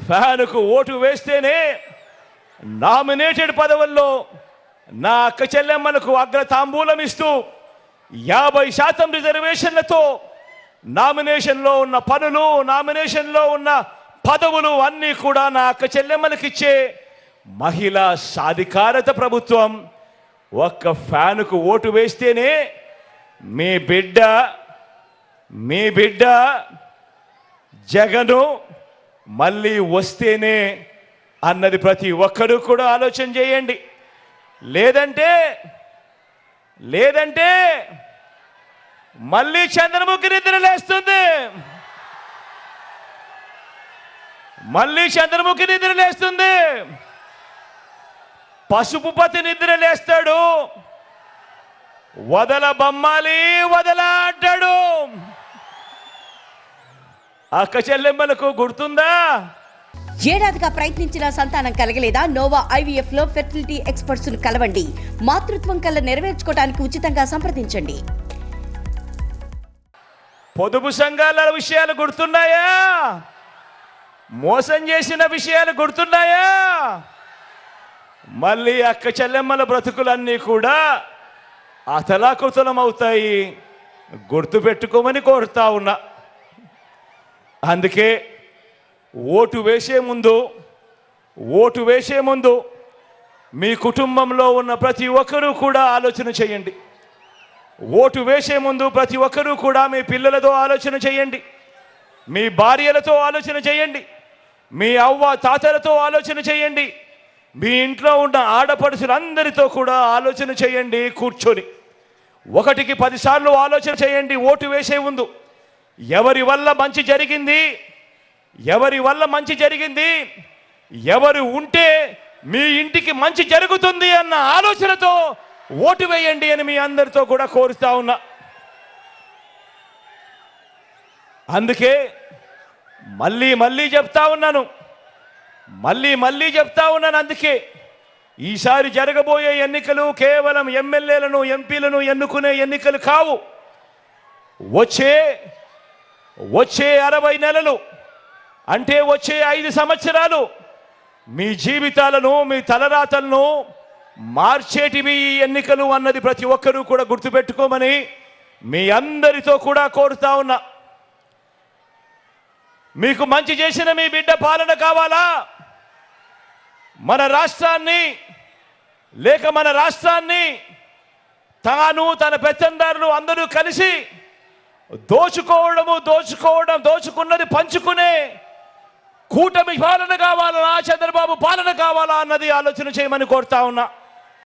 ఫ్యానుకు vote వేస్తేనే nominated పదవుల్లో నా అక్క చెల్లెమ్మలకు అగ్ర తాంబూలం ఇస్తూ 50% రిజర్వేషన్లతో నామినేషన్లో ఉన్న పనులు, నామినేషన్లో ఉన్న పదవులు అన్నీ కూడా నా అక్క చెల్లెమ్మలకు ఇచ్చే మహిళా సాధికారత ప్రభుత్వం. ఒక్క ఫ్యానుకు ఓటు వేస్తేనే మీ బిడ్డ జగను మళ్ళీ వస్తేనే అన్నది ప్రతి ఒక్కరూ కూడా ఆలోచన చేయండి. లేదంటే మళ్ళీ చంద్రముఖి నిద్ర లేస్తుంది, పసుపుపతి నిద్ర లేస్తాడు, వదల బొమ్మాలి వదల అంటాడు. అక్క చెల్లెమ్మలకు గుర్తుందా? ఏడాదిగా ప్రయత్నించిన సంతానం కలగలేదా? నోవా IVF లో ఫెర్టిలిటీ ఎక్స్పర్ట్స్ ను కలవండి. మాతృత్వం కల నెరవేర్చుకోవడానికి ఉచితంగా సంప్రదించండి. పొదుపు సంఘాల విషయాలు గుర్తున్నాయా? మోసం చేసిన విషయాలు గుర్తున్నాయా? మళ్ళీ అక్క చెల్లెమ్మల బ్రతుకులన్నీ కూడా అతలాకుతలం అవుతాయి. గుర్తుపెట్టుకోమని కోరుతా ఉన్నా. అందుకే ఓటు వేసే ముందు మీ కుటుంబంలో ఉన్న ప్రతి ఒక్కరూ కూడా ఆలోచన చేయండి. ఓటు వేసే ముందు ప్రతి ఒక్కరూ కూడా మీ పిల్లలతో ఆలోచన చేయండి, మీ భార్యలతో ఆలోచన చేయండి, మీ అవ్వ తాతలతో ఆలోచన చేయండి, మీ ఇంట్లో ఉన్న ఆడపడుచులందరితో కూడా ఆలోచన చేయండి. కూర్చొని 1కి 10 సార్లు ఆలోచన చేయండి. ఓటు వేసే ముందు ఎవరి వల్ల మంచి జరిగింది, ఎవరు ఉంటే మీ ఇంటికి మంచి జరుగుతుంది అన్న ఆలోచనతో ఓటు వేయండి అని మీ అందరితో కూడా కోరుతా ఉన్నా. అందుకే మళ్ళీ చెప్తా ఉన్నాను. అందుకే ఈసారి జరగబోయే ఎన్నికలు కేవలం ఎమ్మెల్యేలను, ఎంపీలను ఎన్నుకునే ఎన్నికలు కావు. వచ్చే 60 నెలలు అంటే వచ్చే 5 సంవత్సరాలు మీ జీవితాలను, మీ తలరాతలను మార్చేటివి ఈ ఎన్నికలు అన్నది ప్రతి ఒక్కరూ కూడా గుర్తుపెట్టుకోమని మీ అందరితో కూడా కోరుతా ఉన్నా. మీకు మంచి చేసిన మీ బిడ్డ పాలన కావాలా? మన రాష్ట్రాన్ని తాను తన పెత్తందారులు అందరూ కలిసి దోచుకున్నది పంచుకునే కూటమి పాలన కావాలా, చంద్రబాబు పాలన కావాలా అన్నది ఆలోచన చేయమని కోరుతా ఉన్నా.